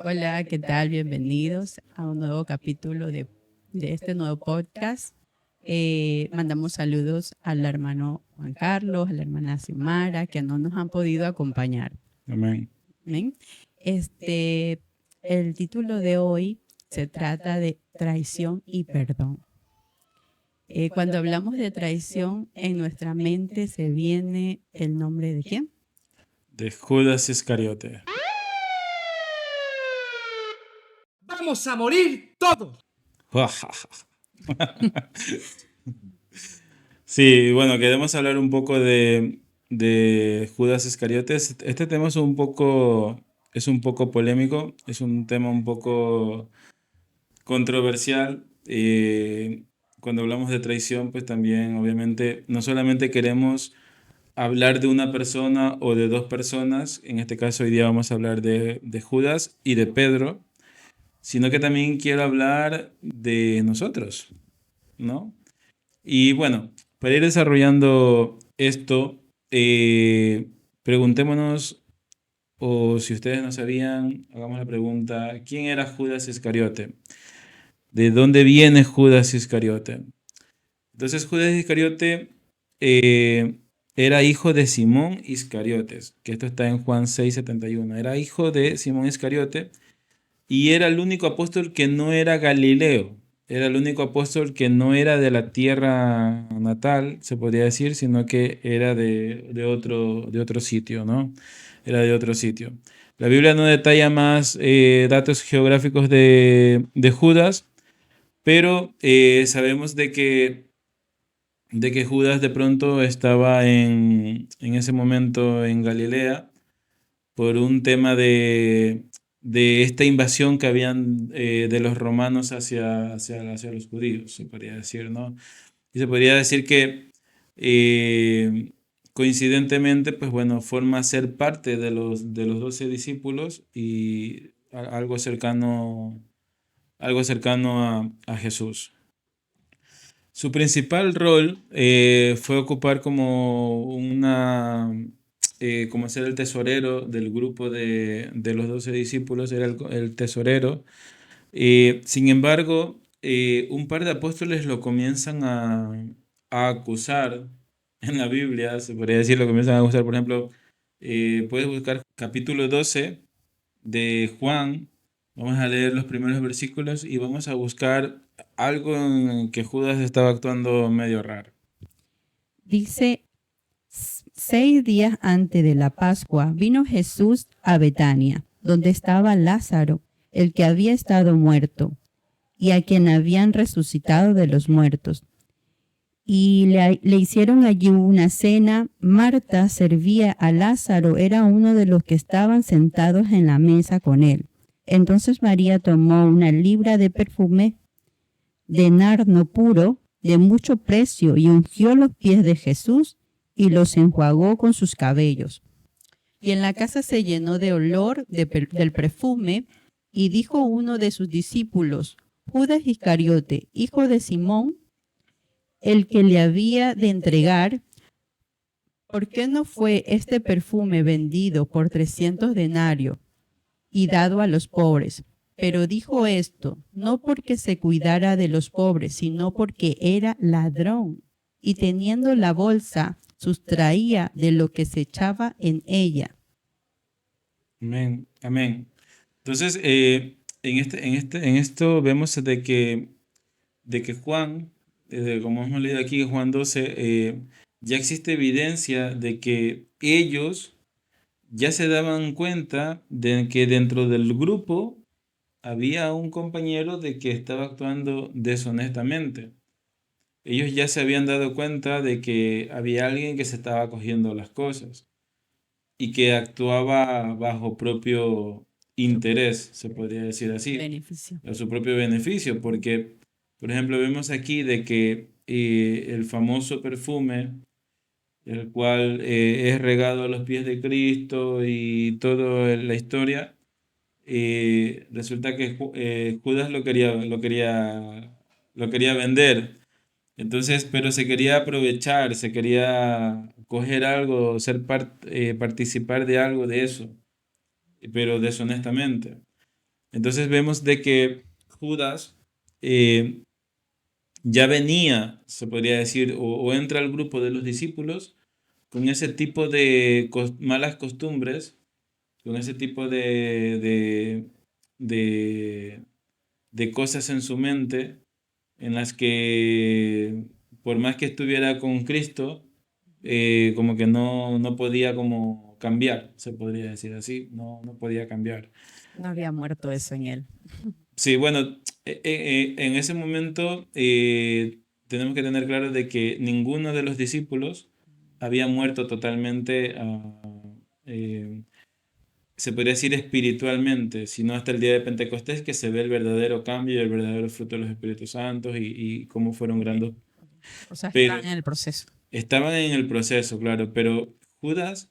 Hola, ¿qué tal? Bienvenidos a un nuevo capítulo de este nuevo podcast. Mandamos saludos al hermano Juan Carlos, a la hermana Xiomara, que no nos han podido acompañar. Amén. ¿Ven? El título de hoy se trata de traición y perdón. Cuando hablamos de traición, en nuestra mente se viene el nombre de ¿quién? De Judas Iscariote. ¡Vamos a morir todos! Sí, bueno, queremos hablar un poco de Judas Iscariote. Este tema es un poco polémico, es un tema un poco controversial. Cuando hablamos de traición, pues también, obviamente, no solamente queremos hablar de una persona o de dos personas, en este caso hoy día vamos a hablar de Judas y de Pedro, sino que también quiero hablar de nosotros, ¿no? Y bueno, para ir desarrollando esto, preguntémonos, o si ustedes no sabían, hagamos la pregunta, ¿quién era Judas Iscariote? ¿De dónde viene Judas Iscariote? Entonces Judas Iscariote eh, era hijo de Simón Iscariotes, que esto está en Juan 6:71. Era hijo de Simón Iscariote y era el único apóstol que no era Galileo. Era el único apóstol que no era de la tierra natal, se podría decir, sino que era de otro sitio, ¿no? Era de otro sitio. La Biblia no detalla más datos geográficos de Judas, pero sabemos de que Judas de pronto estaba en ese momento en Galilea por un tema de esta invasión que habían de los romanos hacia los judíos, se podría decir, ¿no? Y se podría decir que eh, coincidentemente, pues bueno, forma ser parte de los 12 discípulos y algo cercano a Jesús. Su principal rol fue ocupar como ser el tesorero del grupo de los 12 discípulos, era el tesorero. Sin embargo, un par de apóstoles lo comienzan a acusar en la Biblia, se podría decir, lo comienzan a acusar, por ejemplo, puedes buscar capítulo 12 de Juan, vamos a leer los primeros versículos y vamos a buscar algo en que Judas estaba actuando medio raro. Dice, 6 días antes de la Pascua vino Jesús a Betania, donde estaba Lázaro, el que había estado muerto, y a quien habían resucitado de los muertos. Y le hicieron allí una cena. Marta servía a Lázaro, era uno de los que estaban sentados en la mesa con él. Entonces María tomó una libra de perfume de nardo puro, de mucho precio, y ungió los pies de Jesús y los enjuagó con sus cabellos. Y en la casa se llenó de olor del perfume, y dijo uno de sus discípulos, Judas Iscariote, hijo de Simón, el que le había de entregar, ¿por qué no fue este perfume vendido por 300 denarios y dado a los pobres? Pero dijo esto no porque se cuidara de los pobres, sino porque era ladrón, y teniendo la bolsa, sustraía de lo que se echaba en ella. Amén, amén. Entonces, en esto vemos de que Juan, como hemos leído aquí en Juan 12, ya existe evidencia de que ellos ya se daban cuenta de que dentro del grupo había un compañero de que estaba actuando deshonestamente. Ellos ya se habían dado cuenta de que había alguien que se estaba cogiendo las cosas y que actuaba bajo propio interés, se podría decir así, Beneficio. a su propio beneficio, porque, por ejemplo, vemos aquí de que el famoso perfume, el cual es regado a los pies de Cristo y toda la historia, resulta que Judas lo quería vender. Entonces, pero se quería aprovechar, se quería coger algo, participar de algo de eso, pero deshonestamente. Entonces vemos de que Judas ya venía, se podría decir, o entra al grupo de los discípulos con ese tipo de malas costumbres, con ese tipo de, de cosas en su mente, en las que por más que estuviera con Cristo, como que no podía como cambiar, se podría decir así, no podía cambiar. No había muerto eso en él. Sí, bueno, en ese momento tenemos que tener claro de que ninguno de los discípulos había muerto totalmente, eh, se podría decir espiritualmente, sino hasta el día de Pentecostés que se ve el verdadero cambio y el verdadero fruto de los Espíritus Santos y cómo fueron Ok. grandes. O sea, Pero están en el proceso. estaban en el proceso, claro, pero Judas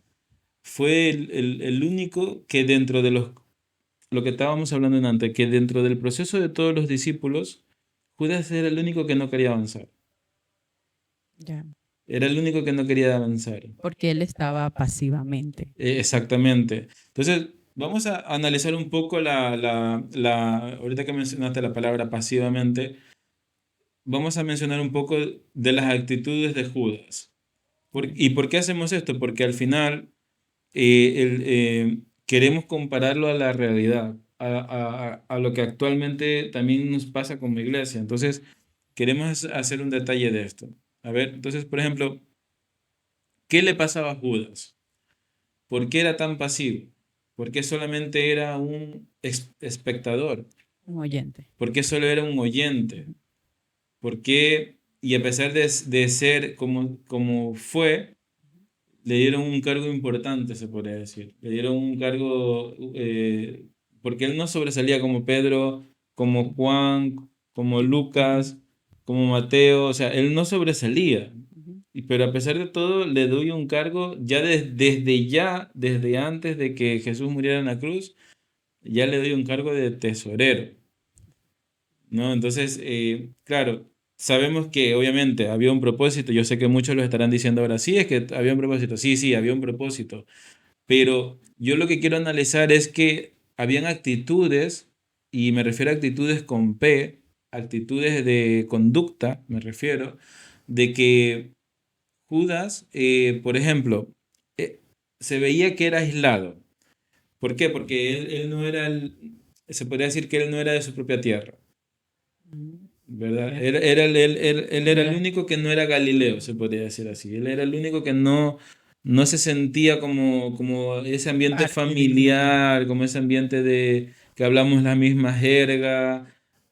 fue el único que dentro de lo que estábamos hablando antes, que dentro del proceso de todos los discípulos, Judas era el único que no quería avanzar. Ya. Era el único que no quería avanzar. Porque él estaba pasivamente. Exactamente. Entonces, vamos a analizar un poco ahorita que mencionaste la palabra pasivamente, vamos a mencionar un poco de las actitudes de Judas. ¿Y por qué hacemos esto? Porque al final queremos compararlo a la realidad, a lo que actualmente también nos pasa como iglesia. Entonces, queremos hacer un detalle de esto. A ver, entonces, por ejemplo, ¿qué le pasaba a Judas? ¿Por qué era tan pasivo? ¿Por qué solamente era un espectador? Un oyente. ¿Por qué solo era un oyente? ¿Por qué? Y a pesar de ser como fue, le dieron un cargo importante, se podría decir. Le dieron un cargo, porque él no sobresalía como Pedro, como Juan, como Lucas, como Mateo, o sea, él no sobresalía. Ujú. Pero a pesar de todo, le doy un cargo ya desde antes de que Jesús muriera en la cruz, ya le doy un cargo de tesorero, ¿no? Entonces, claro, sabemos que obviamente había un propósito. Yo sé que muchos lo estarán diciendo ahora, sí, es que había un propósito. Sí, sí, había un propósito. Pero yo lo que quiero analizar es que habían actitudes, y me refiero a actitudes con P, actitudes de conducta, me refiero, de que Judas, por ejemplo, eh, se veía que era aislado. ¿Por qué? Porque él no era se podría decir que él no era de su propia tierra, Mm, ¿verdad? ya. Él No era el era único que no era Galileo, se podría decir así. Él era el único que no se sentía como ese ambiente parte del grupo. familiar, como ese ambiente de que hablamos la misma jerga.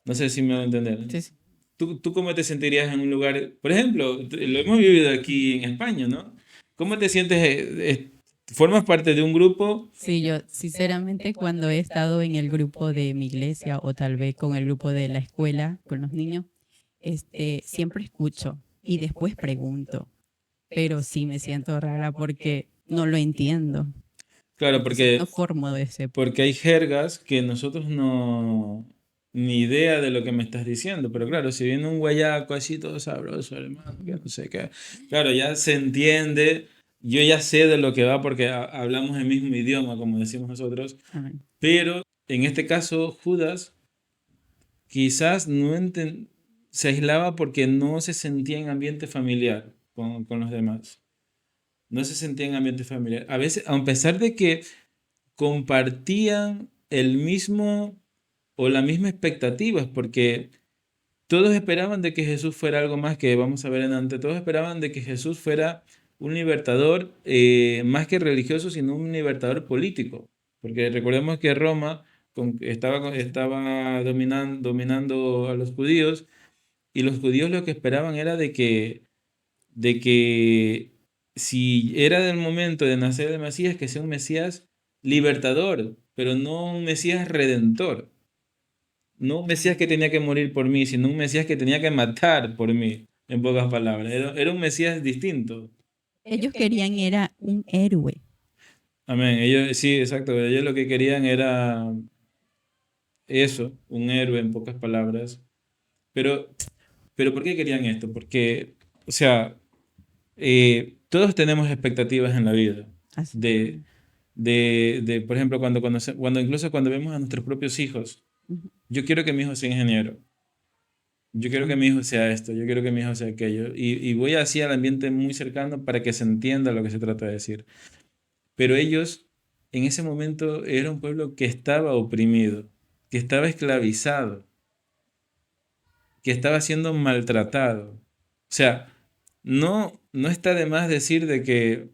No sé si me va a entender. Sí, sí. ¿Tú cómo te sentirías en un lugar, por ejemplo, lo hemos vivido aquí en España, ¿no? ¿Cómo te sientes? ¿Formas parte de un grupo? Sí, yo sinceramente cuando he estado en el grupo de mi iglesia o tal vez con el grupo de la escuela, con los niños, siempre escucho y después pregunto, pero sí me siento rara porque no lo entiendo. Claro, Entonces no formo de ese. porque hay jergas que nosotros no, ni idea de lo que me estás diciendo, pero claro, si viene un guayaco así todo sabroso, hermano, que no sé qué, claro, ya se entiende, yo ya sé de lo que va porque hablamos el mismo idioma, como decimos nosotros, Amén. pero en este caso Judas quizás se aislaba porque no se sentía en ambiente familiar con los demás. No se sentía en ambiente familiar. A veces, a pesar de que compartían el mismo o la misma expectativas, porque todos esperaban de que Jesús fuera algo más que vamos a ver en ante, todos esperaban de que Jesús fuera un libertador más que religioso, sino un libertador político, porque recordemos que Roma estaba dominando a los judíos y los judíos lo que esperaban era de que si era del momento de nacer el Mesías, que sea un Mesías libertador, pero no un Mesías redentor. No un Mesías que tenía que morir por mí, sino un Mesías que tenía que matar por mí, en pocas palabras. Era un Mesías distinto. Ellos querían era un héroe. Amén. Ellos, sí, exacto. Ellos lo que querían era eso, un héroe en pocas palabras. Pero, pero ¿por qué querían esto? Porque, o sea, todos tenemos expectativas en la vida. Así. De, por ejemplo, cuando incluso cuando vemos a nuestros propios hijos, Ujú. yo quiero que mi hijo sea ingeniero, yo quiero que mi hijo sea esto, yo quiero que mi hijo sea aquello, y voy así al ambiente muy cercano para que se entienda lo que se trata de decir. Pero ellos, en ese momento, era un pueblo que estaba oprimido, que estaba esclavizado, que estaba siendo maltratado. O sea, no está de más decir de que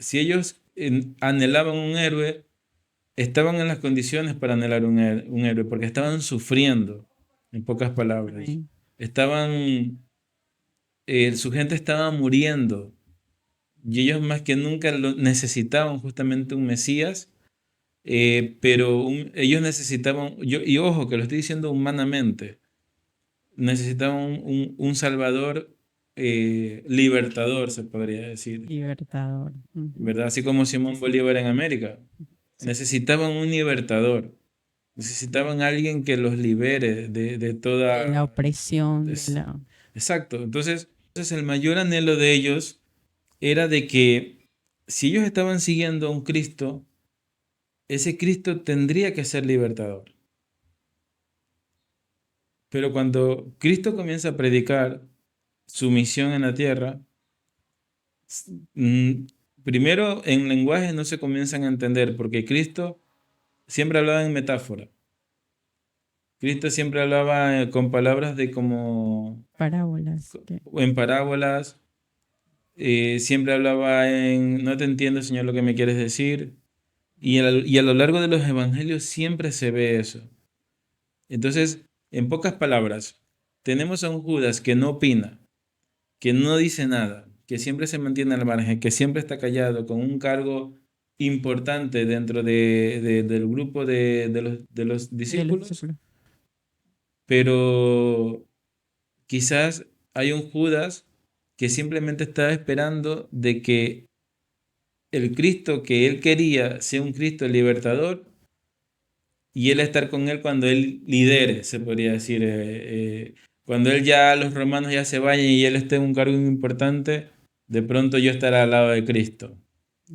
si ellos anhelaban un héroe, estaban en las condiciones para anhelar un héroe, porque estaban sufriendo, en pocas palabras. Amén. Estaban, su gente estaba muriendo y ellos más que nunca necesitaban justamente un Mesías, pero ellos necesitaban, y ojo que lo estoy diciendo humanamente, necesitaban un Salvador libertador, se podría decir, Libertador. Ujú. ¿verdad? Así como Simón Bolívar en América. Sí. Necesitaban un libertador, necesitaban alguien que los libere de De la toda... opresión, de es- la... Exacto. Entonces el mayor anhelo de ellos era de que si ellos estaban siguiendo a un Cristo, ese Cristo tendría que ser libertador. Pero cuando Cristo comienza a predicar su misión en la tierra, mm, primero en lenguaje no se comienzan a entender, porque Cristo siempre hablaba en metáfora. Cristo siempre hablaba con palabras de como parábolas. en parábolas, siempre hablaba en no te entiendo, Señor, lo que me quieres decir. Y a lo largo de los evangelios siempre se ve eso. Entonces, en pocas palabras, tenemos a un Judas que no opina, que no dice nada, que siempre se mantiene al margen, que siempre está callado, con un cargo importante dentro del grupo de los De los discípulos, discípulos. pero quizás hay un Judas que simplemente estaba esperando de que el Cristo que él quería sea un Cristo libertador y él estar con él cuando él lidere, se podría decir. Cuando él ya, los romanos ya se vayan y él esté en un cargo importante, de pronto yo estaré al lado de Cristo,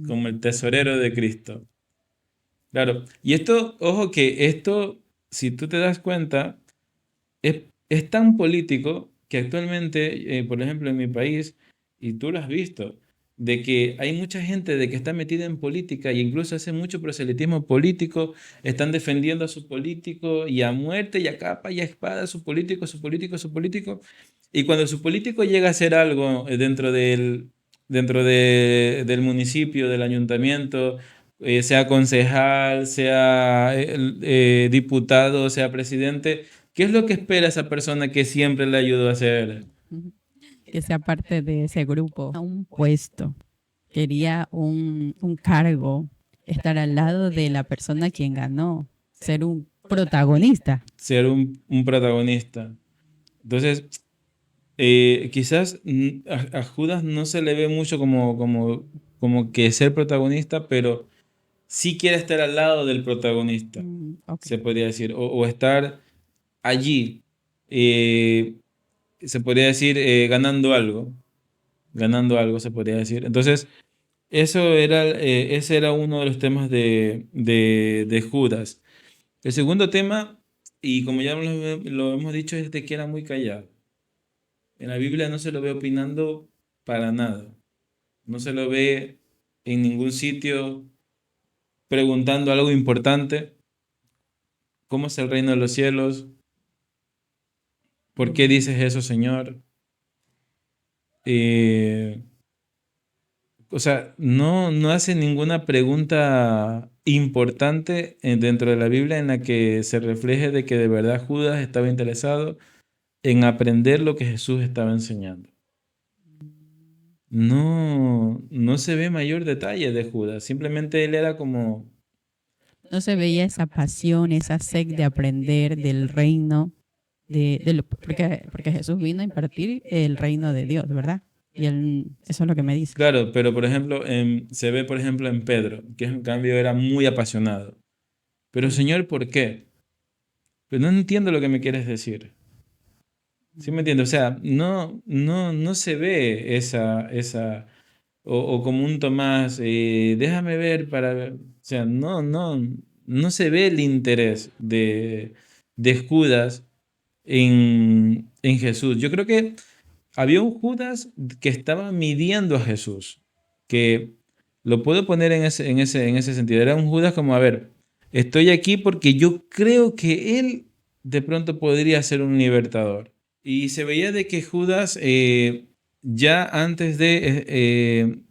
como el tesorero de Cristo. Claro, y esto, ojo que esto, si tú te das cuenta, es tan político que actualmente, por ejemplo, en mi país, y tú lo has visto, de que hay mucha gente de que está metida en política e incluso hace mucho proselitismo político, están defendiendo a su político y a muerte y a capa y a espada a su político, su político, su político. Y cuando su político llega a hacer algo dentro del municipio, del ayuntamiento, sea concejal, sea diputado, sea presidente, ¿qué es lo que espera esa persona que siempre le ayudó a hacer? Ujú. Que sea parte de ese grupo. A un puesto. Quería un cargo, estar al lado de la persona quien ganó, ser un protagonista. Ser un protagonista. Entonces, quizás a Judas no se le ve mucho como que ser protagonista, pero sí quiere estar al lado del protagonista, Ok. se podría decir, o estar allí, eh, se podría decir, ganando algo, se podría decir. Entonces, ese era uno de los temas de Judas. El segundo tema, y como ya lo hemos dicho, es de que era muy callado. En la Biblia no se lo ve opinando para nada. No se lo ve en ningún sitio preguntando algo importante. ¿Cómo es el reino de los cielos? ¿Por qué dices eso, Señor? Eh, o sea, no hace ninguna pregunta importante dentro de la Biblia en la que se refleje de que de verdad Judas estaba interesado en aprender lo que Jesús estaba enseñando. No se ve mayor detalle de Judas, simplemente él era como, No se veía esa pasión, esa sed de aprender del reino, porque Jesús vino a impartir el reino de Dios, ¿verdad? Y eso es lo que me dice. claro, pero por ejemplo, se ve por ejemplo en Pedro, que en cambio era muy apasionado. Pero Señor, ¿por qué? Pero no entiendo lo que me quieres decir. ¿Sí me entiendes? O sea, no se ve esa. o como un Tomás, déjame ver para ver. O sea, no se ve el interés de Judas en Jesús. Yo creo que había un Judas que estaba midiendo a Jesús, que lo puedo poner en ese sentido. Era un Judas como, a ver, estoy aquí porque yo creo que él de pronto podría ser un libertador. Y se veía de que Judas, ya antes de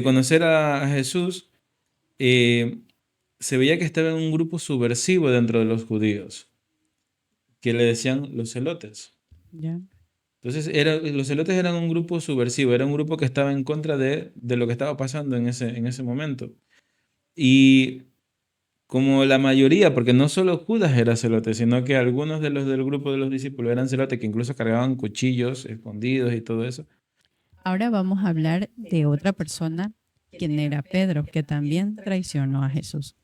conocer a Jesús, eh, se veía que estaba en un grupo subversivo dentro de los judíos, que le decían los celotes. Ya. Entonces, los celotes eran un grupo subversivo, era un grupo que estaba en contra de lo que estaba pasando en ese momento. Y como la mayoría, porque no solo Judas era celote, sino que algunos de los del grupo de los discípulos eran celotes, que incluso cargaban cuchillos escondidos y todo eso. Ahora vamos a hablar de otra persona, quien era Pedro, que también traicionó a Jesús.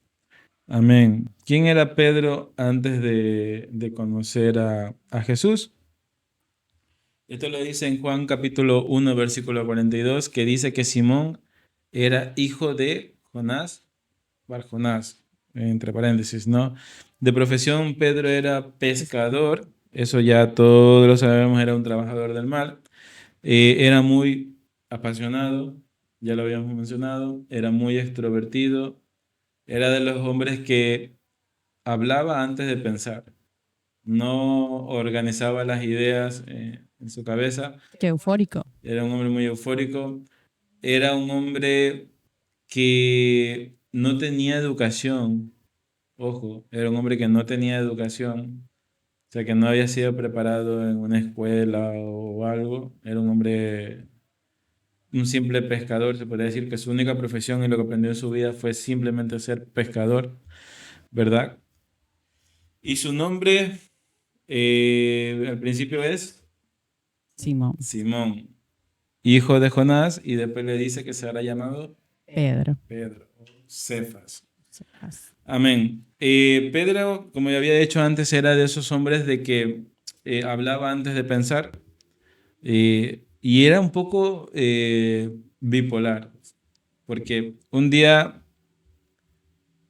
Amén. ¿Quién era Pedro antes de conocer a Jesús? Esto lo dice en Juan capítulo 1, versículo 42, que dice que Simón era hijo de Jonás, Bar-Jonás, entre paréntesis, ¿no? De profesión, Pedro era pescador, eso ya todos lo sabemos, era un trabajador del mar. Era muy apasionado, ya lo habíamos mencionado, era muy extrovertido, era de los hombres que hablaba antes de pensar, no organizaba las ideas en su cabeza, Qué eufórico. era un hombre muy eufórico, era un hombre que no tenía educación, ojo, era un hombre que no tenía educación, o sea, que no había sido preparado en una escuela o algo, era un hombre, un simple pescador, se podría decir que su única profesión y lo que aprendió en su vida fue simplemente ser pescador, ¿verdad? Y su nombre al principio es Simón. Simón, hijo de Jonás, y después le dice que será llamado Pedro. Pedro, o Cefas. Amén. Pedro, como ya había dicho antes, era de esos hombres de que hablaba antes de pensar, y era un poco bipolar, porque un día,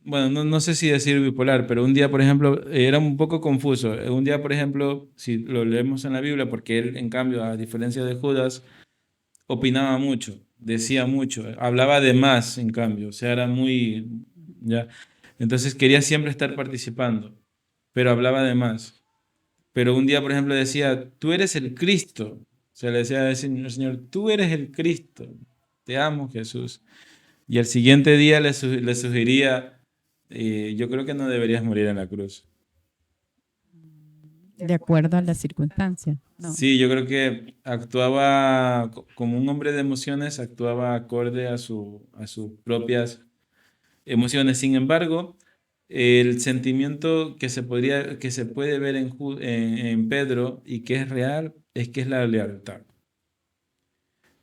bueno, no sé si decir bipolar, pero un día, por ejemplo, era un poco confuso. Un día, por ejemplo, si lo leemos en la Biblia, porque él, en cambio, a diferencia de Judas, opinaba mucho, decía mucho, hablaba de más, en cambio, o sea, era muy, ya. Entonces quería siempre estar participando, pero hablaba de más. Pero un día, por ejemplo, decía, tú eres el Cristo. O sea, le decía al Señor, tú eres el Cristo. Te amo, Jesús. Y al siguiente día le sugería, yo creo que no deberías morir en la cruz. De acuerdo a las circunstancias. No. Sí, yo creo que actuaba como un hombre de emociones, actuaba acorde a sus propias emociones. Sin embargo, el sentimiento que se puede ver en Pedro y que es real es que es la lealtad.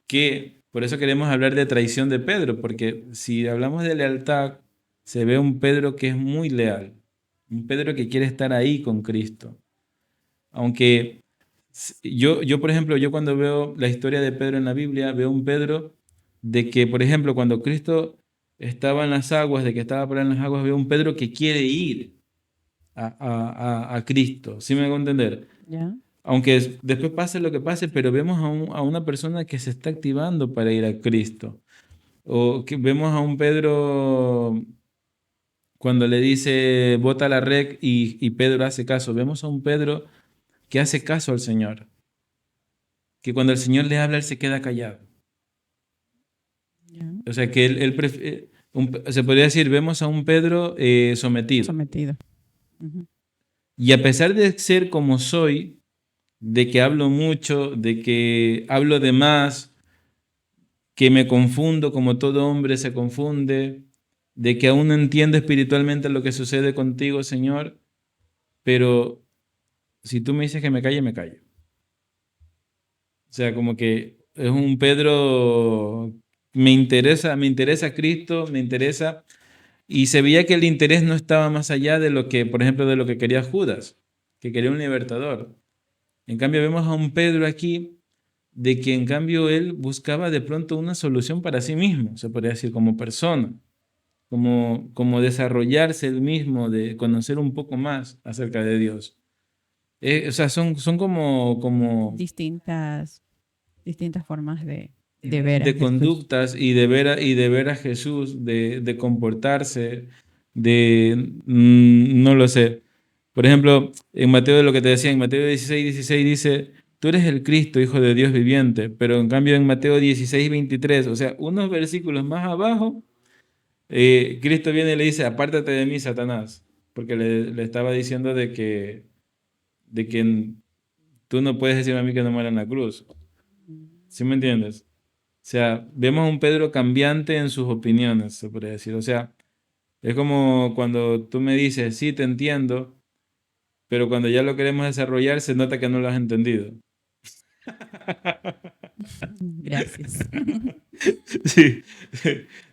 Que por eso queremos hablar de traición de Pedro, porque si hablamos de lealtad, se ve un Pedro que es muy leal, un Pedro que quiere estar ahí con Cristo. Aunque yo, por ejemplo, yo cuando veo la historia de Pedro en la Biblia, veo un Pedro de que, por ejemplo, cuando Cristo estaba en las aguas, de que estaba por ahí en las aguas, veo un Pedro que quiere ir a Cristo. ¿Sí me hago entender? ¿Ya? Aunque después pase lo que pase, pero vemos a una persona que se está activando para ir a Cristo. O que vemos a un Pedro cuando le dice, bota la red y Pedro hace caso. Vemos a un Pedro que hace caso al Señor. Que cuando el Señor le habla, él se queda callado. ¿Ya? O sea, que se podría decir, vemos a un Pedro sometido. Sometido. Ujú. Y a pesar de ser como soy, de que hablo mucho, de que hablo de más, que me confundo como todo hombre se confunde, de que aún no entiendo espiritualmente lo que sucede contigo, Señor, pero si tú me dices que me calle, me callo. O sea, como que es un Pedro, me interesa Cristo, me interesa, y se veía que el interés no estaba más allá de lo que, por ejemplo, de lo que quería Judas, que quería un libertador. En cambio, vemos a un Pedro aquí de que en cambio él buscaba de pronto una solución para sí mismo, se podría decir, como persona, como desarrollarse él mismo, de conocer un poco más acerca de Dios. O sea, son como Distintas formas de ver a de Jesús. conductas y de ver a Jesús, de comportarse, no lo sé. Por ejemplo, en Mateo, de lo que te decía, en Mateo 16:16 dice, tú eres el Cristo, Hijo de Dios viviente, pero en cambio en Mateo 16:23, o sea, unos versículos más abajo, Cristo viene y le dice, apártate de mí, Satanás, porque le estaba diciendo de que tú no puedes decirme a mí que no muera en la cruz. ¿Sí me entiendes? O sea, vemos a un Pedro cambiante en sus opiniones, se podría decir. O sea, es como cuando tú me dices, sí, te entiendo, pero cuando ya lo queremos desarrollar se nota que no lo has entendido. Gracias. Sí,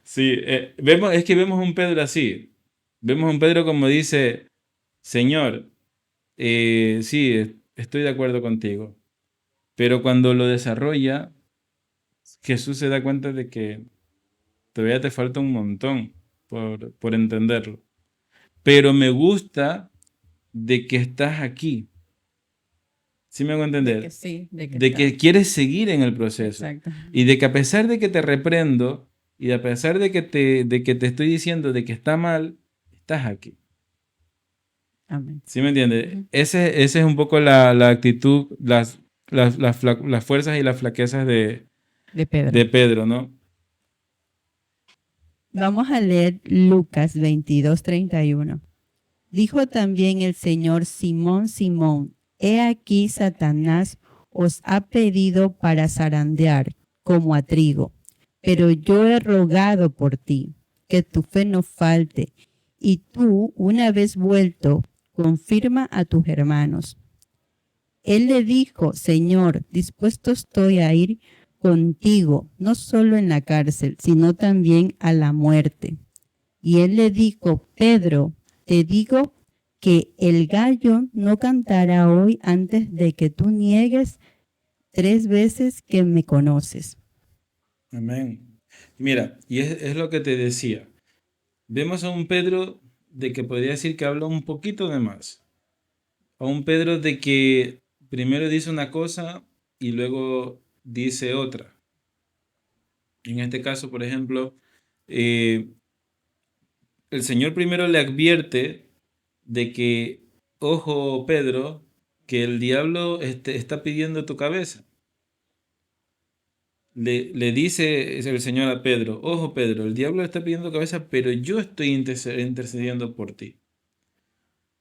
sí. Es que vemos un Pedro así. Vemos un Pedro como dice, Señor, sí, estoy de acuerdo contigo. Pero cuando lo desarrolla, Jesús se da cuenta de que todavía te falta un montón por entenderlo. Pero me gusta de que estás aquí. ¿Sí me hago entender? De que quieres seguir en el proceso. Exacto. Y de que a pesar de que te reprendo y a pesar de que te estoy diciendo de que está mal, estás aquí. Amén. ¿Sí me entiendes? Ujú. Ese es un poco la actitud, las fuerzas y las flaquezas De Pedro. de Pedro, ¿no? Vamos a leer Lucas 22:31. Dijo también el Señor, Simón, Simón, he aquí Satanás os ha pedido para zarandear como a trigo, pero yo he rogado por ti, que tu fe no falte, y tú, una vez vuelto, confirma a tus hermanos. Él le dijo, Señor, dispuesto estoy a ir contigo, no solo en la cárcel, sino también a la muerte. Y él le dijo, Pedro, te digo que el gallo no cantará hoy antes de que tú niegues 3 veces que me conoces. Amén. Mira, y es lo que te decía. Vemos a un Pedro de que podría decir que habla un poquito de más. A un Pedro de que primero dice una cosa y luego dice otra. En este caso, por ejemplo, eh, el Señor primero le advierte de que, ojo Pedro, que el diablo está pidiendo tu cabeza. Le dice el Señor a Pedro, ojo Pedro, el diablo está pidiendo tu cabeza, pero yo estoy intercediendo por ti.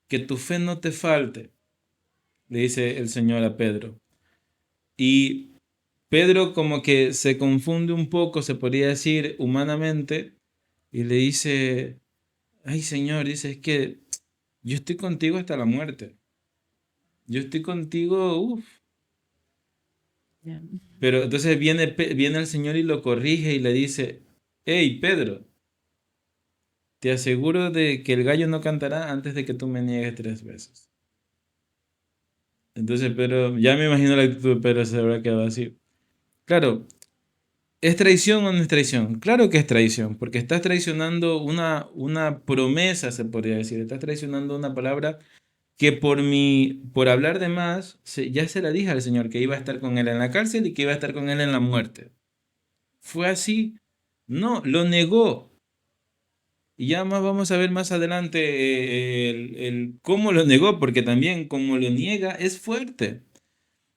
Que tu fe no te falte, le dice el Señor a Pedro. Y Pedro como que se confunde un poco, se podría decir humanamente, y le dice, ay Señor, dice, es que yo estoy contigo hasta la muerte. Yo estoy contigo, uff. Ya. Pero entonces viene el Señor y lo corrige y le dice, hey Pedro, te aseguro de que el gallo no cantará antes de que tú me niegues 3 veces. Entonces Pedro, ya me imagino la actitud de Pedro, se habrá quedado así. Claro, ¿es traición o no es traición? Claro que es traición, porque estás traicionando una promesa, se podría decir. Estás traicionando una palabra que por hablar de más, ya se la dije al Señor que iba a estar con él en la cárcel y que iba a estar con él en la muerte. ¿Fue así? No, lo negó. Y ya más vamos a ver más adelante el cómo lo negó, porque también como lo niega es fuerte,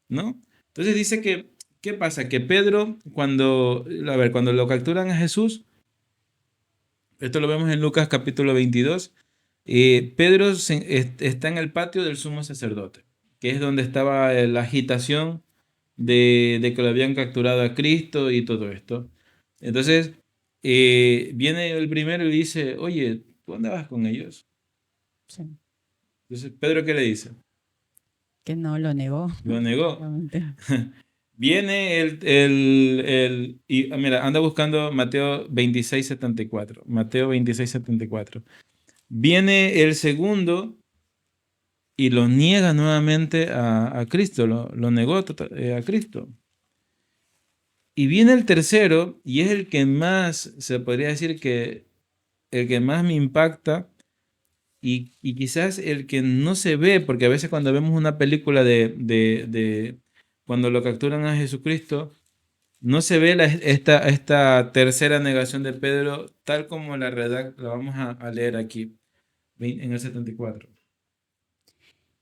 ¿no? Entonces dice que, ¿qué pasa? Que Pedro, cuando lo capturan a Jesús, esto lo vemos en Lucas capítulo 22, Pedro está en el patio del sumo sacerdote, que es donde estaba la agitación de que lo habían capturado a Cristo y todo esto. Entonces, viene el primero y dice, oye, ¿tú andabas con ellos? Sí. Entonces, Pedro, ¿qué le dice? Que no lo negó. Lo negó. Obviamente. Viene mira, anda buscando Mateo 26:74. Mateo 26:74. Viene el segundo y lo niega nuevamente a Cristo, lo negó a Cristo. Y viene el tercero, y es el que más, se podría decir que el que más me impacta, y quizás el que no se ve, porque a veces cuando vemos una película de cuando lo capturan a Jesucristo, no se ve esta tercera negación de Pedro tal como la vamos a leer aquí, en el 74.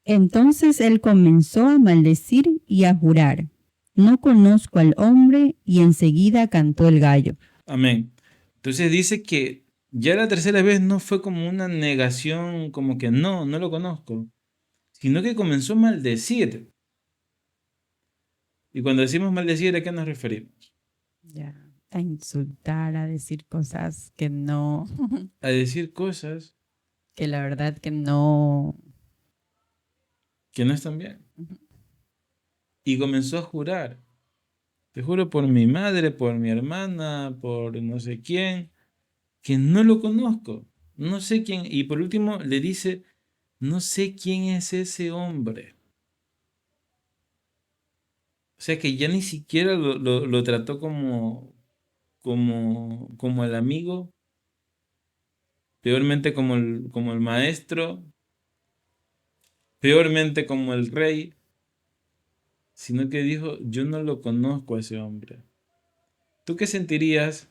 Entonces él comenzó a maldecir y a jurar, no conozco al hombre, y enseguida cantó el gallo. Amén. Entonces dice que ya la tercera vez no fue como una negación, como que no lo conozco, sino que comenzó a maldecir. Y cuando decimos maldecir, ¿a qué nos referimos? Ya, a insultar, a decir cosas que no, A decir cosas que la verdad que no. que no están bien. Y comenzó a jurar. Te juro por mi madre, por mi hermana, por no sé quién, que no lo conozco. No sé quién. Y por último le dice, no sé quién es ese hombre. O sea que ya ni siquiera lo trató como el amigo, peormente como el maestro, peormente como el rey, sino que dijo, yo no lo conozco a ese hombre. ¿Tú qué sentirías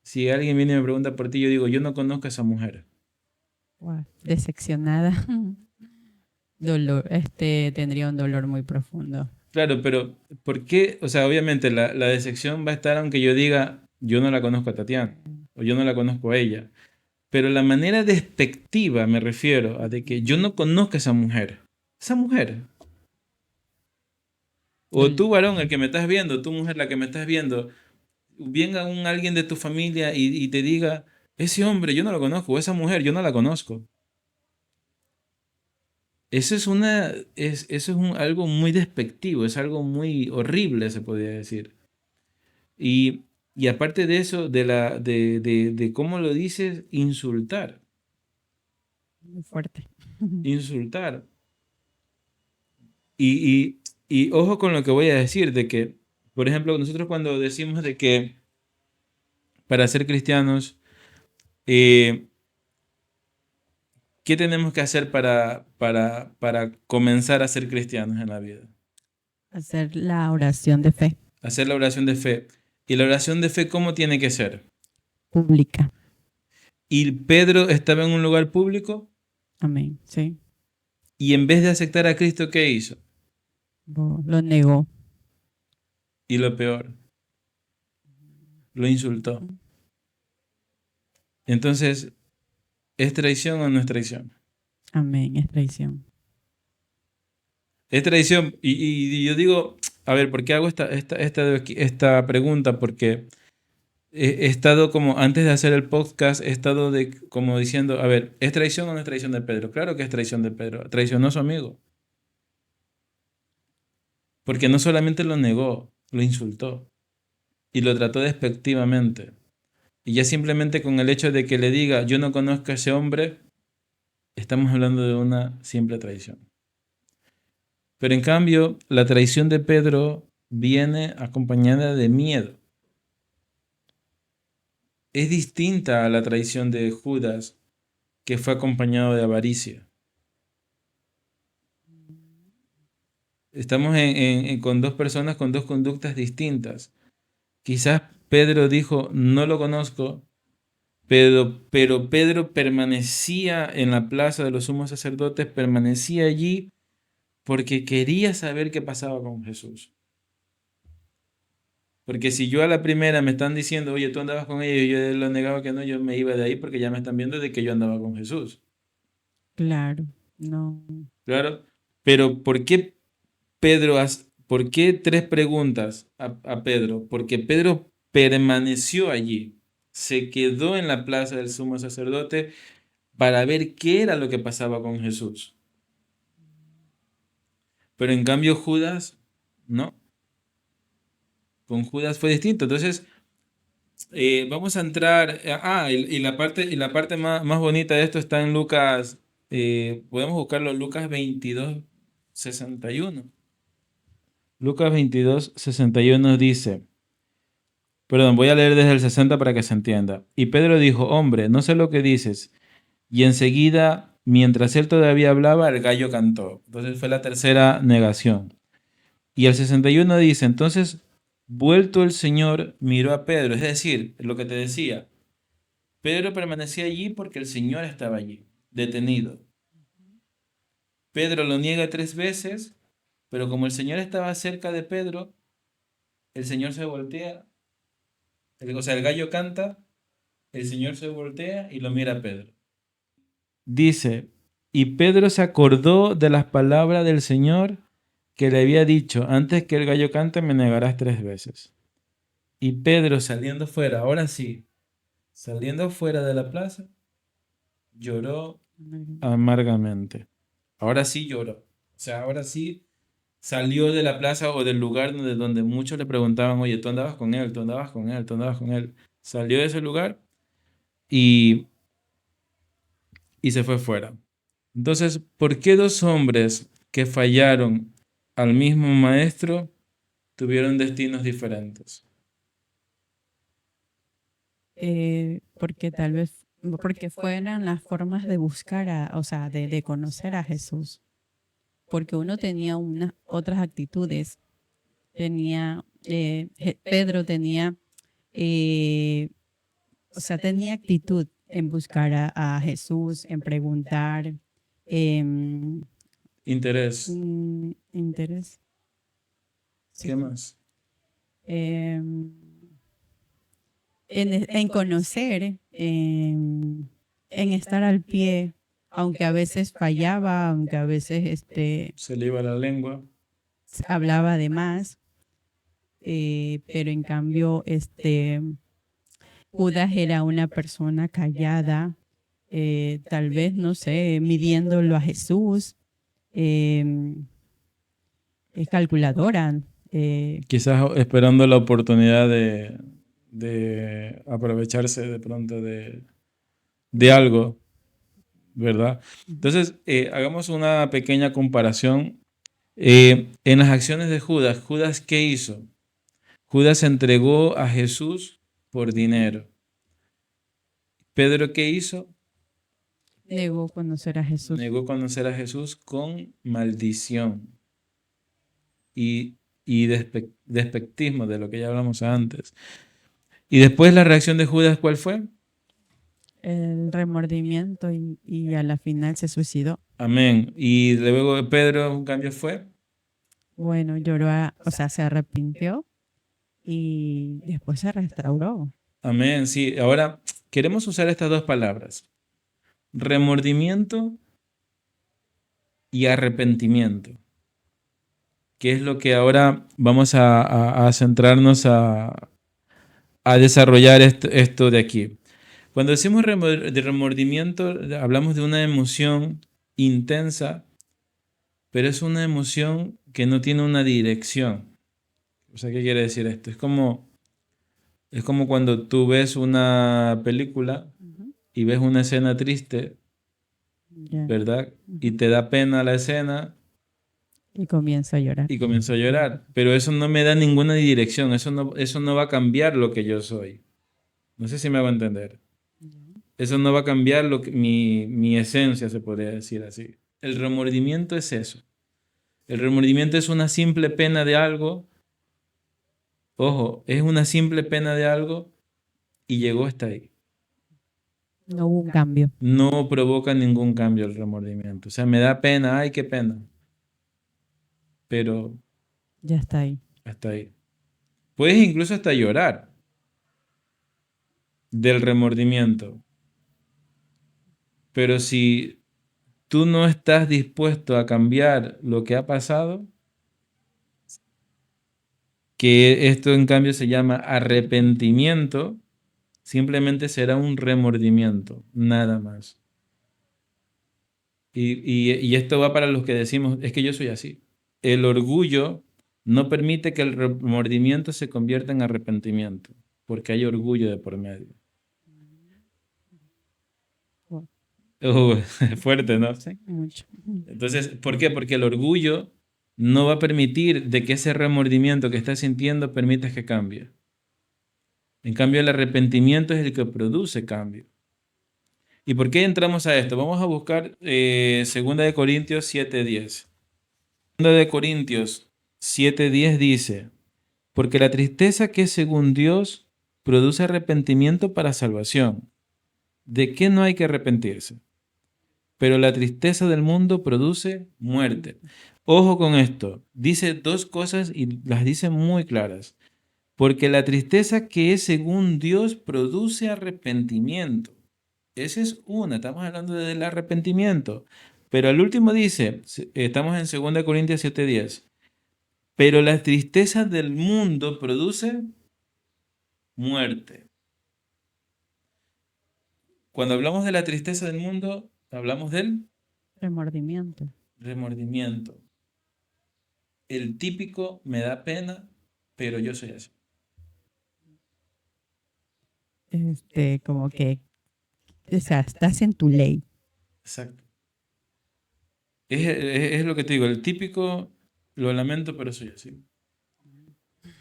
si alguien viene y me pregunta por ti? Yo digo, yo no conozco a esa mujer. Wow, decepcionada. Dolor, tendría un dolor muy profundo. Claro, pero ¿por qué? O sea, obviamente la decepción va a estar aunque yo diga, yo no la conozco a Tatiana, o yo no la conozco a ella. Pero la manera despectiva me refiero a de que yo no conozco a esa mujer. Esa mujer. O tú, Dol- varón, el que me estás viendo, tú, mujer, la que me estás viendo, venga alguien de tu familia y te diga, ese hombre yo no lo conozco, o esa mujer yo no la conozco. Eso es algo muy despectivo, es algo muy horrible, se podría decir. Y aparte de eso, de cómo lo dices, insultar. Muy fuerte. Insultar. Y, y ojo con lo que voy a decir, de que, por ejemplo, nosotros cuando decimos de que para ser cristianos, eh, ¿qué tenemos que hacer para comenzar a ser cristianos en la vida? Hacer la oración de fe Hacer la oración de fe. ¿Y la oración de fe cómo tiene que ser? pública. Y Pedro estaba en un lugar público Amén. Sí. y en vez de aceptar a Cristo, ¿qué hizo? Lo negó. Y lo peor, lo insultó. Entonces, ¿es traición o no es traición? Amén. Es traición. Es traición. Y yo digo, a ver, ¿por qué hago esta pregunta? Porque he estado como, antes de hacer el podcast, he estado como diciendo, a ver, ¿es traición o no es traición de Pedro? Claro que es traición de Pedro. Traicionó a su amigo. Porque no solamente lo negó, lo insultó y lo trató despectivamente. Y ya simplemente con el hecho de que le diga, yo no conozco a ese hombre, estamos hablando de una simple traición. Pero en cambio, la traición de Pedro viene acompañada de miedo. Es distinta a la traición de Judas, que fue acompañado de avaricia. Estamos con dos personas con dos conductas distintas. Quizás Pedro dijo, no lo conozco, pero Pedro permanecía en la plaza de los sumos sacerdotes, permanecía allí porque quería saber qué pasaba con Jesús. Porque si yo a la primera me están diciendo, oye, tú andabas con ella y yo lo negaba que no, yo me iba de ahí porque ya me están viendo de que yo andaba con Jesús. Claro. No. Claro. Pero ¿por qué tres preguntas a Pedro? Porque Pedro permaneció allí, se quedó en la plaza del sumo sacerdote para ver qué era lo que pasaba con Jesús. Pero en cambio Judas, no. Con Judas fue distinto. Entonces, vamos a entrar. Y la parte más bonita de esto está en Lucas. Podemos buscarlo, Lucas 22:61. Lucas 22:61 dice: Perdón, voy a leer desde el 60 para que se entienda. Y Pedro dijo, hombre, no sé lo que dices. Y enseguida, mientras él todavía hablaba, el gallo cantó. Entonces fue la tercera negación. Y el 61 dice, entonces, vuelto el Señor, miró a Pedro. Es decir, lo que te decía, Pedro permanecía allí porque el Señor estaba allí, detenido. Pedro lo niega 3 veces, pero como el Señor estaba cerca de Pedro, el Señor se voltea, o sea, el gallo canta, el Señor se voltea y lo mira a Pedro. Dice, y Pedro se acordó de las palabras del Señor que le había dicho, antes que el gallo cante me negarás 3 veces. Y Pedro saliendo fuera, ahora sí, saliendo fuera de la plaza, lloró amargamente. Ahora sí lloró. O sea, ahora sí salió de la plaza o del lugar donde muchos le preguntaban, oye, tú andabas con él, tú andabas con él, tú andabas con él. Salió de ese lugar y, y se fue fuera. Entonces, ¿por qué 2 hombres que fallaron al mismo maestro tuvieron destinos diferentes? Porque tal vez, porque fueran las formas de buscar, o sea, de conocer a Jesús. Porque uno tenía unas otras actitudes. Pedro tenía, eh, o sea, tenía actitud en buscar a Jesús, en preguntar, em, Interés. interés, ¿Qué más? em, en conocer, en estar al pie, aunque a veces fallaba, aunque a veces Se le iba la lengua. hablaba de más, pero en cambio Judas era una persona callada, tal vez, no sé, midiéndolo a Jesús, eh, es calculadora. Quizás esperando la oportunidad de aprovecharse de pronto de algo, ¿verdad? Entonces, hagamos una pequeña comparación. En las acciones de Judas, ¿Judas qué hizo? Judas entregó a Jesús por dinero. ¿Pedro qué hizo? Negó conocer a Jesús. Negó conocer a Jesús con maldición y despectismo, de lo que ya hablamos antes. Y después la reacción de Judas, ¿cuál fue? El remordimiento y a la final se suicidó. Amén. Y luego Pedro, en cambio, fue. Bueno, lloró, o sea, se arrepintió y después se restauró. Amén. Sí, ahora queremos usar estas 2 palabras: remordimiento y arrepentimiento, que es lo que ahora vamos a centrarnos a desarrollar esto de aquí. Cuando decimos de remordimiento, hablamos de una emoción intensa, pero es una emoción que no tiene una dirección. O sea, ¿qué quiere decir esto? Es como cuando tú ves una película y ves una escena triste, Ya. ¿verdad? Y te da pena la escena Y comienza a llorar. y comienzo a llorar. Pero eso no me da ninguna dirección, eso no va a cambiar lo que yo soy. No sé si me hago entender. Eso no va a cambiar mi esencia, se podría decir así. El remordimiento es eso. El remordimiento es una simple pena de algo. Ojo, es una simple pena de algo y llegó hasta ahí. No hubo un cambio. No provoca ningún cambio el remordimiento. O sea, me da pena, ay, qué pena. Pero Ya está ahí. hasta ahí. Puedes incluso hasta llorar del remordimiento. Pero si tú no estás dispuesto a cambiar lo que ha pasado, que esto en cambio se llama arrepentimiento, simplemente será un remordimiento, nada más. Y esto va para los que decimos, es que yo soy así. El orgullo no permite que el remordimiento se convierta en arrepentimiento, porque hay orgullo de por medio. Fuerte, ¿no? Sí, mucho. Entonces, ¿por qué? Porque el orgullo no va a permitir de que ese remordimiento que estás sintiendo permitas que cambie. En cambio, el arrepentimiento es el que produce cambio. ¿Y por qué entramos a esto? Vamos a buscar 2 de Corintios 7:10. 2 de Corintios 7:10 dice, porque la tristeza que es según Dios produce arrepentimiento para salvación. ¿De qué no hay que arrepentirse? Pero la tristeza del mundo produce muerte. Ojo con esto, dice dos cosas y las dice muy claras. Porque la tristeza que es según Dios produce arrepentimiento. Esa es una, estamos hablando del arrepentimiento. Pero al último dice, estamos en 2 Corintios 7:10, pero la tristeza del mundo produce muerte. Cuando hablamos de la tristeza del mundo, hablamos del Remordimiento. remordimiento. El típico me da pena, pero yo soy así. Como que, o sea, estás en tu ley. Exacto. Es lo que te digo, el típico, lo lamento, pero soy así.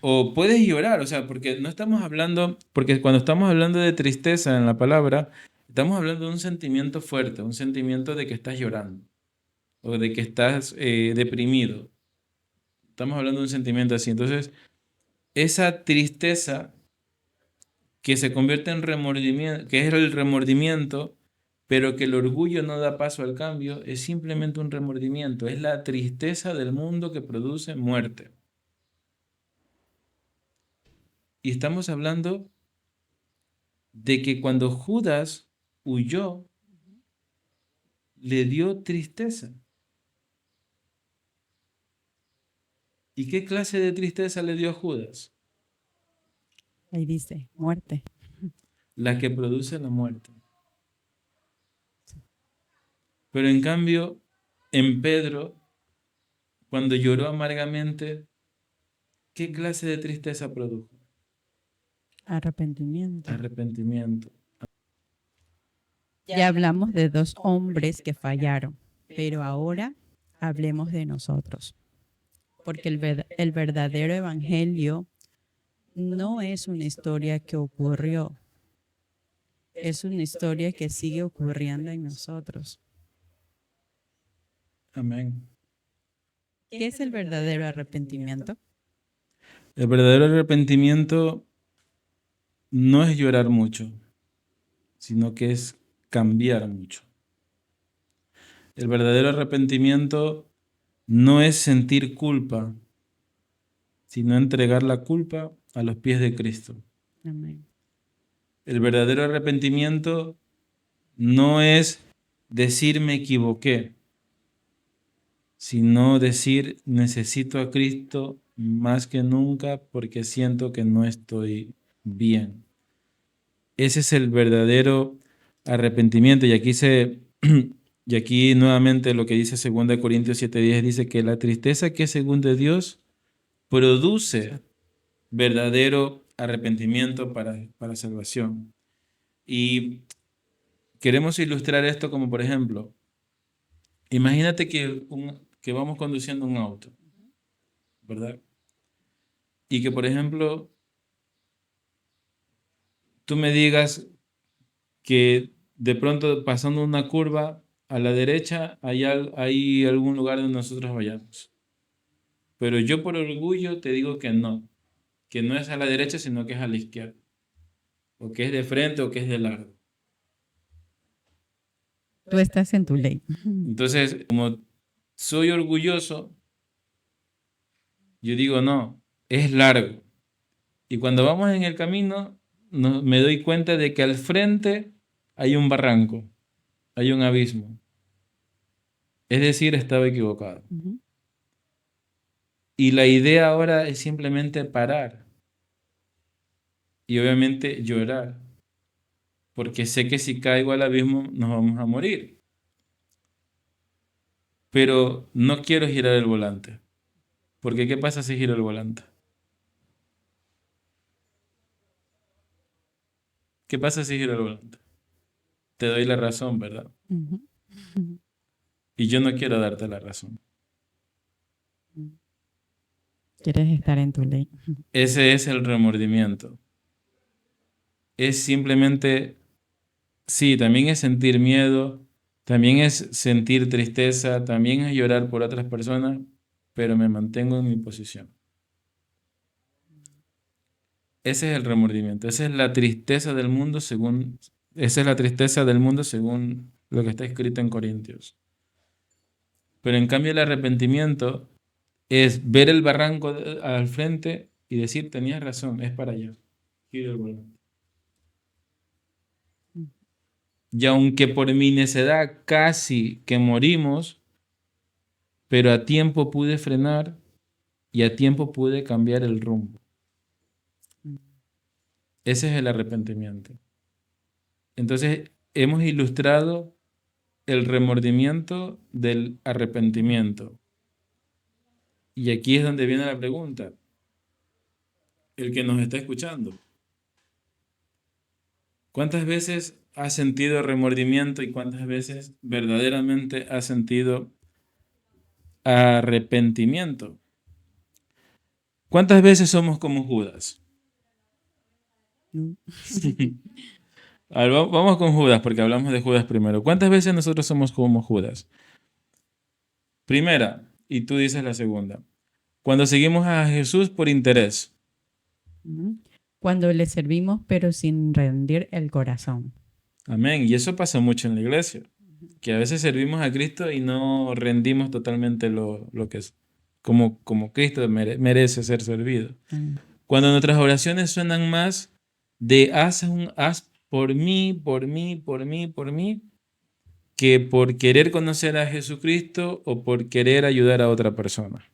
O puedes llorar, o sea, porque no estamos hablando, porque cuando estamos hablando de tristeza en la palabra, estamos hablando de un sentimiento fuerte, un sentimiento de que estás llorando o de que estás deprimido. Estamos hablando de un sentimiento así. Entonces, esa tristeza que se convierte en remordimiento, que es el remordimiento, pero que el orgullo no da paso al cambio, es simplemente un remordimiento, es la tristeza del mundo que produce muerte. Y estamos hablando de que cuando Judas huyó, le dio tristeza. ¿Y qué clase de tristeza le dio a Judas? Ahí dice, muerte. La que produce la muerte. Pero en cambio, en Pedro, cuando lloró amargamente, ¿qué clase de tristeza produjo? Arrepentimiento. Arrepentimiento. Ya hablamos de dos hombres que fallaron, pero ahora hablemos de nosotros. Porque el verdadero evangelio no es una historia que ocurrió, es una historia que sigue ocurriendo en nosotros. Amén. ¿Qué es el verdadero arrepentimiento? El verdadero arrepentimiento no es llorar mucho, sino que es cambiar mucho. El verdadero arrepentimiento no es sentir culpa, sino entregar la culpa a los pies de Cristo. Amén. El verdadero arrepentimiento no es decir me equivoqué, sino decir necesito a Cristo más que nunca porque siento que no estoy bien. Ese es el verdadero arrepentimiento. Y aquí nuevamente lo que dice 2 Corintios 7:10 dice que la tristeza que es según de Dios produce verdadero arrepentimiento para salvación. Y queremos ilustrar esto como por ejemplo, imagínate que vamos conduciendo un auto, ¿verdad? Y que por ejemplo tú me digas que de pronto pasando una curva a la derecha hay algún lugar donde nosotros vayamos. Pero yo por orgullo te digo que no es a la derecha, sino que es a la izquierda. O que es de frente o que es de largo. Tú estás en tu ley. Entonces, como soy orgulloso, yo digo no, es largo. Y cuando vamos en el camino, me doy cuenta de que al frente hay un barranco, hay un abismo. Es decir, estaba equivocado. Ujú. Y la idea ahora es simplemente parar y obviamente llorar, porque sé que si caigo al abismo nos vamos a morir. Pero no quiero girar el volante, porque ¿qué pasa si giro el volante? ¿Qué pasa si giro el volante? Te doy la razón, ¿verdad? Ujú. Y yo no quiero darte la razón. Quieres estar en tu ley. Ese es el remordimiento. es simplemente, sí, también es sentir miedo, también es sentir tristeza, también es llorar por otras personas, pero me mantengo en mi posición. Ese es el remordimiento, esa es la tristeza del mundo esa es la tristeza del mundo según lo que está escrito en Corintios. Pero en cambio el arrepentimiento es ver el barranco al frente y decir, tenías razón, es para allá. Giro el volante. Y aunque por mi necedad casi que morimos, pero a tiempo pude frenar y a tiempo pude cambiar el rumbo. Ese es el arrepentimiento. Entonces, hemos ilustrado el remordimiento del arrepentimiento. Y aquí es donde viene la pregunta. El que nos está escuchando, ¿cuántas veces has sentido remordimiento y cuántas veces verdaderamente has sentido arrepentimiento? ¿Cuántas veces somos como Judas? ¿no? A ver, vamos con Judas porque hablamos de Judas primero. ¿Cuántas veces nosotros somos como Judas? Primera, y tú dices la segunda. Cuando seguimos a Jesús por interés. Ujú. Cuando le servimos, pero sin rendir el corazón. Amén. Y eso pasa mucho en la iglesia. Que a veces servimos a Cristo y no rendimos totalmente lo que es. Como Cristo merece ser servido. Mm. Cuando nuestras oraciones suenan más de haz por mí, por mí, por mí, por mí, que por querer conocer a Jesucristo o por querer ayudar a otra persona.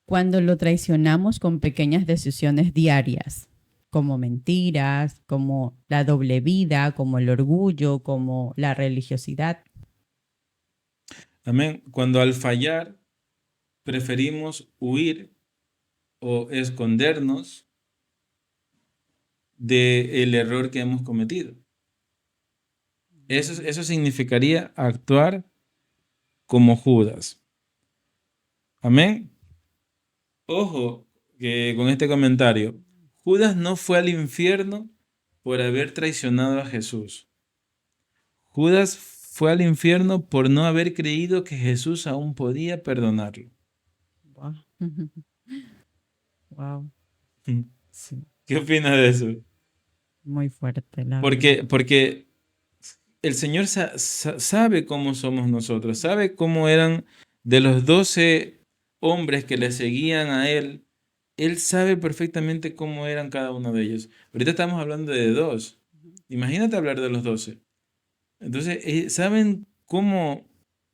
Cuando lo traicionamos con pequeñas decisiones diarias, como mentiras, como la doble vida, como el orgullo, como la religiosidad. Amén. Cuando al fallar preferimos huir o escondernos del error que hemos cometido. Eso significaría actuar como Judas. Amén. Ojo que con este comentario, Judas no fue al infierno por haber traicionado a Jesús. Judas fue al infierno por no haber creído que Jesús aún podía perdonarlo. Wow. Wow. Sí, ¿Qué opinas de eso? muy fuerte, la verdad. Porque el Señor sabe cómo somos nosotros, sabe cómo eran de los 12 hombres que le seguían a Él sabe perfectamente cómo eran cada uno de ellos. Ahorita estamos hablando de 2. Imagínate hablar de los 12. Entonces, saben cómo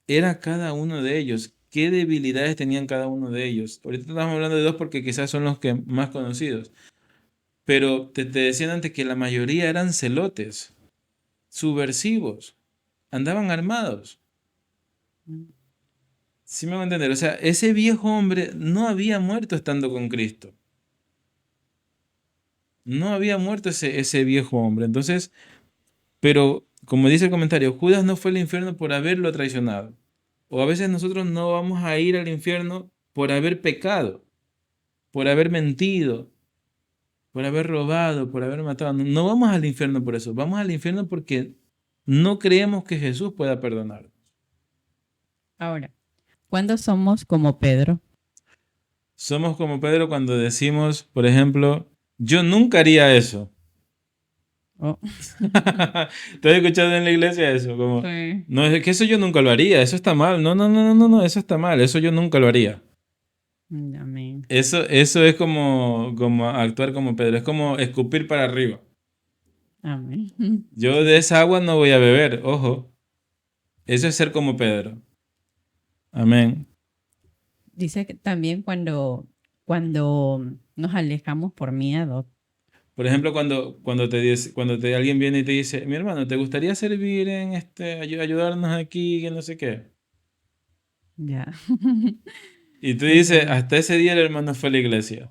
era cada uno de ellos, qué debilidades tenían cada uno de ellos. Ahorita estamos hablando de 2 porque quizás son los que más conocidos. Pero te decían antes que la mayoría eran celotes, subversivos, andaban armados. ¿Sí me van a entender? O sea, ese viejo hombre no había muerto estando con Cristo. No había muerto ese viejo hombre. Entonces, pero como dice el comentario, Judas no fue al infierno por haberlo traicionado. O a veces nosotros no vamos a ir al infierno por haber pecado, por haber mentido, por haber robado, por haber matado. No, no vamos al infierno por eso. Vamos al infierno porque no creemos que Jesús pueda perdonar. Ahora, ¿cuándo somos como Pedro? Somos como Pedro cuando decimos, por ejemplo, yo nunca haría eso. Oh, ¿Te has escuchado en la iglesia eso? Como, sí. no, es que eso yo nunca lo haría, eso está mal. No, no, no, no, no, no, eso está mal, eso yo nunca lo haría. Amén. Eso es como actuar como Pedro, es como escupir para arriba. Amén. Yo de esa agua no voy a beber, ojo. Eso es ser como Pedro. Amén. Dice que también cuando nos alejamos por miedo. Por ejemplo, cuando alguien viene y te dice, mi hermano, ¿te gustaría servir en ayudarnos aquí, que no sé qué? Ya. Y tú dices, hasta ese día el hermano fue a la iglesia.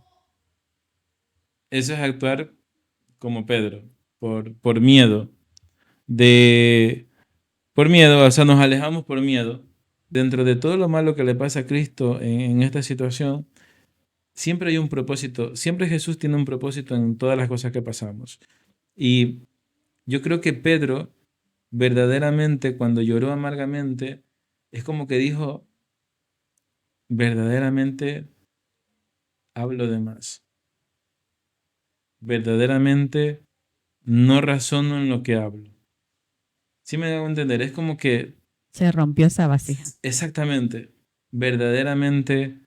Eso es actuar como Pedro, por miedo. Por miedo, o sea, nos alejamos por miedo. Dentro de todo lo malo que le pasa a Cristo en esta situación, siempre hay un propósito, siempre Jesús tiene un propósito en todas las cosas que pasamos. Y yo creo que Pedro, verdaderamente, cuando lloró amargamente, es como que dijo, verdaderamente hablo de más. Verdaderamente no razono en lo que hablo. ¿Sí me hago entender? Es como que, Se rompió esa vasija. exactamente, verdaderamente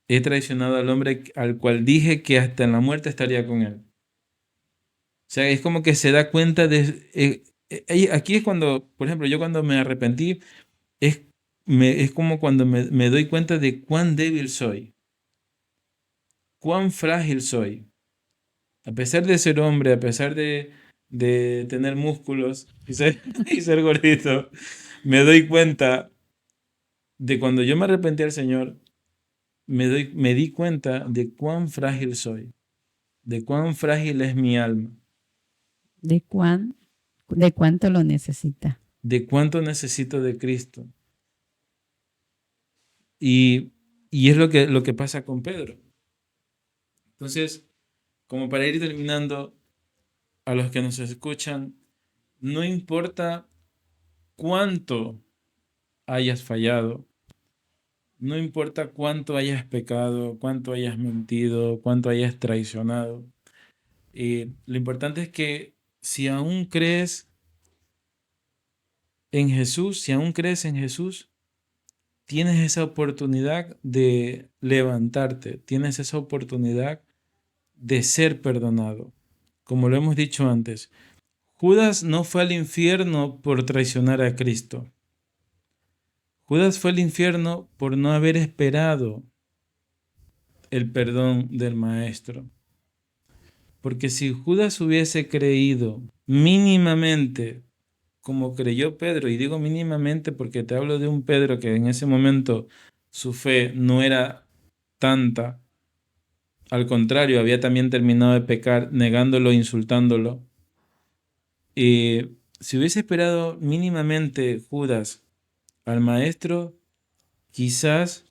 he traicionado al hombre al cual dije que hasta en la muerte estaría con él. O sea, es como que se da cuenta de... aquí es cuando, por ejemplo, yo cuando me arrepentí, es, es como cuando me doy cuenta de cuán débil soy, cuán frágil soy. A pesar de ser hombre, a pesar de tener músculos y ser gordito, me doy cuenta de cuando yo me arrepentí al Señor, me di cuenta de cuán frágil soy, de cuán frágil es mi alma, ¿De cuánto lo necesita? de cuánto necesito de Cristo. Y es lo que pasa con Pedro. Entonces, como para ir terminando, a los que nos escuchan, no importa cuánto hayas fallado, no importa cuánto hayas pecado, cuánto hayas mentido, cuánto hayas traicionado. Lo importante es que si aún crees en Jesús, si aún crees en Jesús, tienes esa oportunidad de levantarte, tienes esa oportunidad de ser perdonado. Como lo hemos dicho antes, Judas no fue al infierno por traicionar a Cristo. Judas fue al infierno por no haber esperado el perdón del Maestro. Porque si Judas hubiese creído mínimamente como creyó Pedro, y digo mínimamente porque te hablo de un Pedro que en ese momento su fe no era tanta, al contrario, había también terminado de pecar negándolo, insultándolo. Si hubiese esperado mínimamente Judas al Maestro, quizás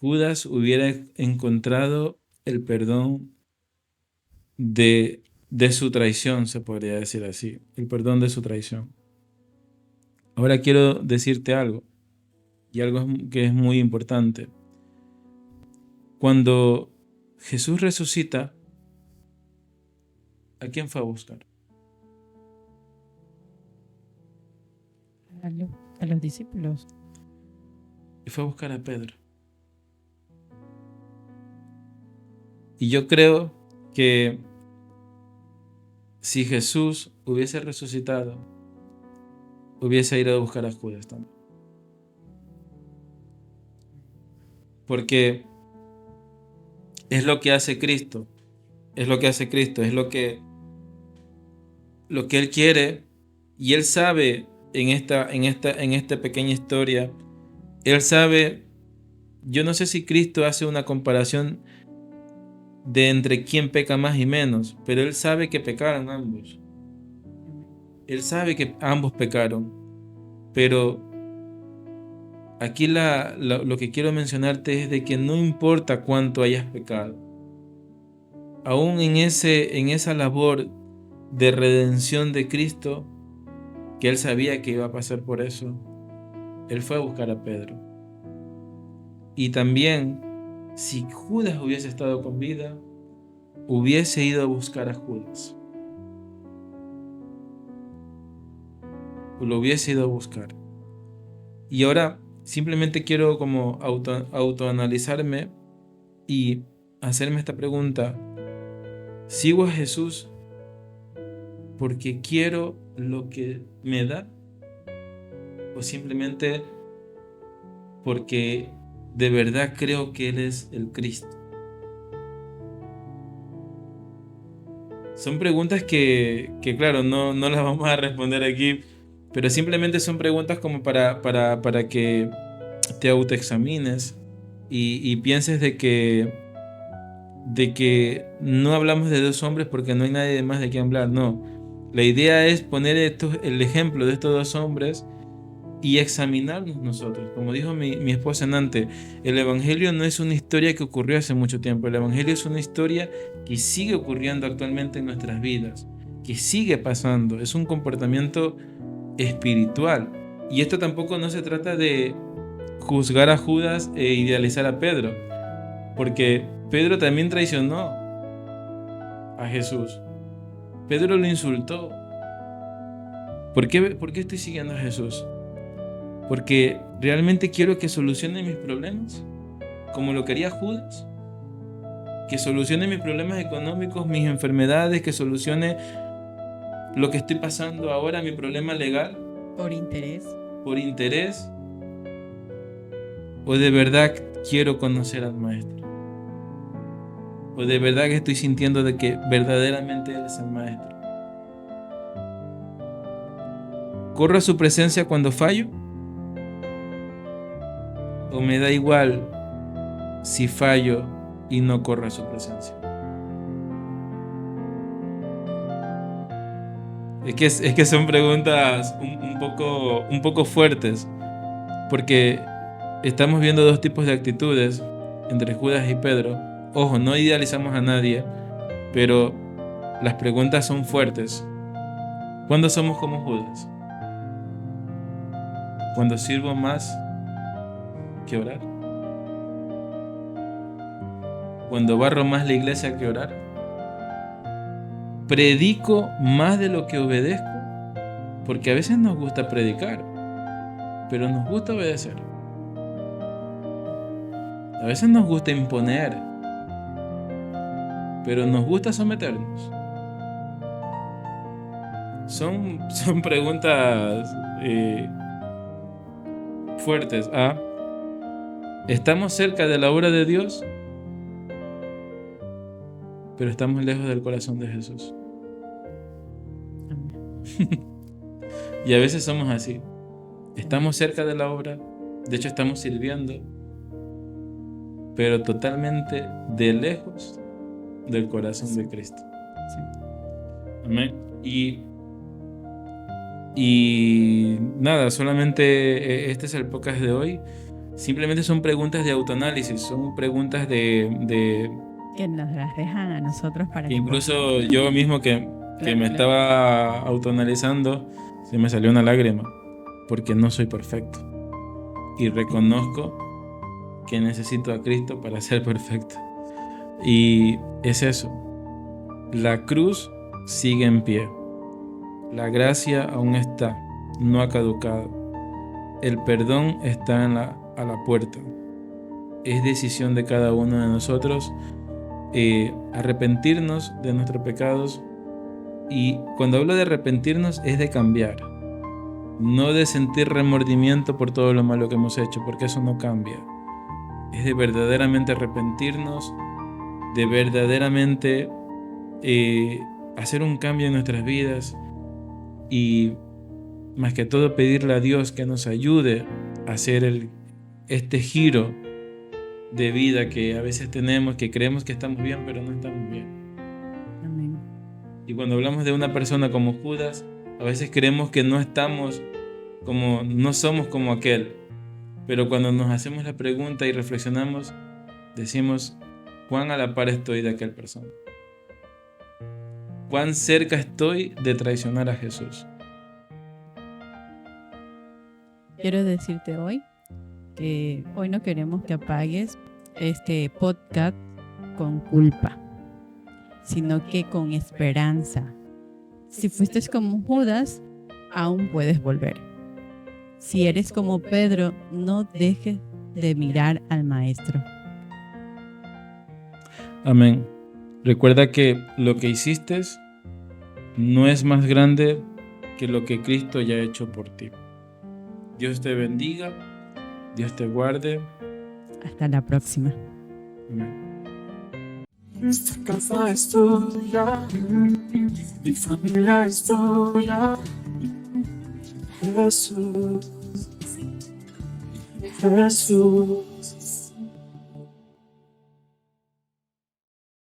Judas hubiera encontrado el perdón de su traición, se podría decir así, el perdón de su traición. Ahora quiero decirte algo, y algo que es muy importante. Cuando Jesús resucita, ¿a quién fue a buscar? A los discípulos. Y fue a buscar a Pedro. Y yo creo que si Jesús hubiese resucitado, hubiese ido a buscar a Judas también. Porque es lo que hace Cristo. Es lo que hace Cristo. Es lo que Él quiere. Y Él sabe en esta pequeña historia. Él sabe. Yo no sé si Cristo hace una comparación de entre quién peca más y menos. Pero Él sabe que pecaron ambos. Él sabe que ambos pecaron. Pero aquí lo que quiero mencionarte es de que no importa cuánto hayas pecado, aún en esa labor de redención de Cristo, que Él sabía que iba a pasar por eso, Él fue a buscar a Pedro. Y también, si Judas hubiese estado con vida, hubiese ido a buscar a Judas. Lo hubiese ido a buscar. Y ahora simplemente quiero como autoanalizarme y hacerme esta pregunta. ¿Sigo a Jesús porque quiero lo que me da? ¿O simplemente porque de verdad creo que Él es el Cristo? Son preguntas que claro, no las vamos a responder aquí, pero simplemente son preguntas como para que te autoexamines y pienses de que no hablamos de dos hombres porque no hay nadie más de quien hablar. No, la idea es poner el ejemplo de estos dos hombres y examinarnos nosotros. Como dijo mi esposa antes, el Evangelio no es una historia que ocurrió hace mucho tiempo. El Evangelio es una historia que sigue ocurriendo actualmente en nuestras vidas, que sigue pasando. Es un comportamiento espiritual. Y esto tampoco no se trata de juzgar a Judas e idealizar a Pedro, porque Pedro también traicionó a Jesús. Pedro lo insultó. ¿Por qué estoy siguiendo a Jesús? Porque realmente quiero que solucione mis problemas, como lo quería Judas. Que solucione mis problemas económicos, mis enfermedades, que solucione lo que estoy pasando ahora, mi problema legal. Por interés. Por interés. ¿O de verdad quiero conocer al Maestro? ¿O de verdad que estoy sintiendo de que verdaderamente Él es el Maestro? ¿Corro a su presencia cuando fallo? ¿O me da igual si fallo y no corro a su presencia? Es que son preguntas un poco fuertes, porque estamos viendo dos tipos de actitudes entre Judas y Pedro. Ojo, no idealizamos a nadie, pero las preguntas son fuertes. ¿Cuándo somos como Judas? ¿Cuando sirvo más que orar? ¿Cuando barro más la iglesia que orar? ¿Predico más de lo que obedezco? Porque a veces nos gusta predicar, pero nos gusta obedecer. A veces nos gusta imponer, pero nos gusta someternos. Son preguntas fuertes. ¿Estamos cerca de la obra de Dios? Pero estamos lejos del corazón de Jesús. Y a veces somos así. Estamos cerca de la obra, de hecho estamos sirviendo, pero totalmente de lejos del corazón de Cristo. Sí. Amén. Y nada, solamente este es el podcast de hoy. Simplemente son preguntas de autoanálisis, son preguntas de Que nos las dejan a nosotros para que incluso yo mismo que me estaba autoanalizando, se me salió una lágrima, porque no soy perfecto. Y reconozco que necesito a Cristo para ser perfecto. Y es eso. La cruz sigue en pie. La gracia aún está, no ha caducado. El perdón está a la puerta. Es decisión de cada uno de nosotros arrepentirnos de nuestros pecados. Y cuando hablo de arrepentirnos es de cambiar, no de sentir remordimiento por todo lo malo que hemos hecho, porque eso no cambia. Es de verdaderamente arrepentirnos, de verdaderamente hacer un cambio en nuestras vidas, y más que todo pedirle a Dios que nos ayude a hacer este giro de vida que a veces tenemos, que creemos que estamos bien, pero no estamos bien. Amén. Y cuando hablamos de una persona como Judas, a veces creemos que no somos como aquel. Pero cuando nos hacemos la pregunta y reflexionamos, decimos, ¿cuán a la par estoy de aquel persona? ¿Cuán cerca estoy de traicionar a Jesús? Quiero decirte hoy que hoy no queremos que apagues este podcast con culpa, sino que con esperanza. Si fuiste como Judas, aún puedes volver. Si eres como Pedro, no dejes de mirar al Maestro. Amén. Recuerda que lo que hiciste no es más grande que lo que Cristo ya ha hecho por ti. Dios te bendiga, Dios te guarde. Hasta la próxima. Amén. Esta casa es tuya, mi familia es tuya, Jesús, Jesús.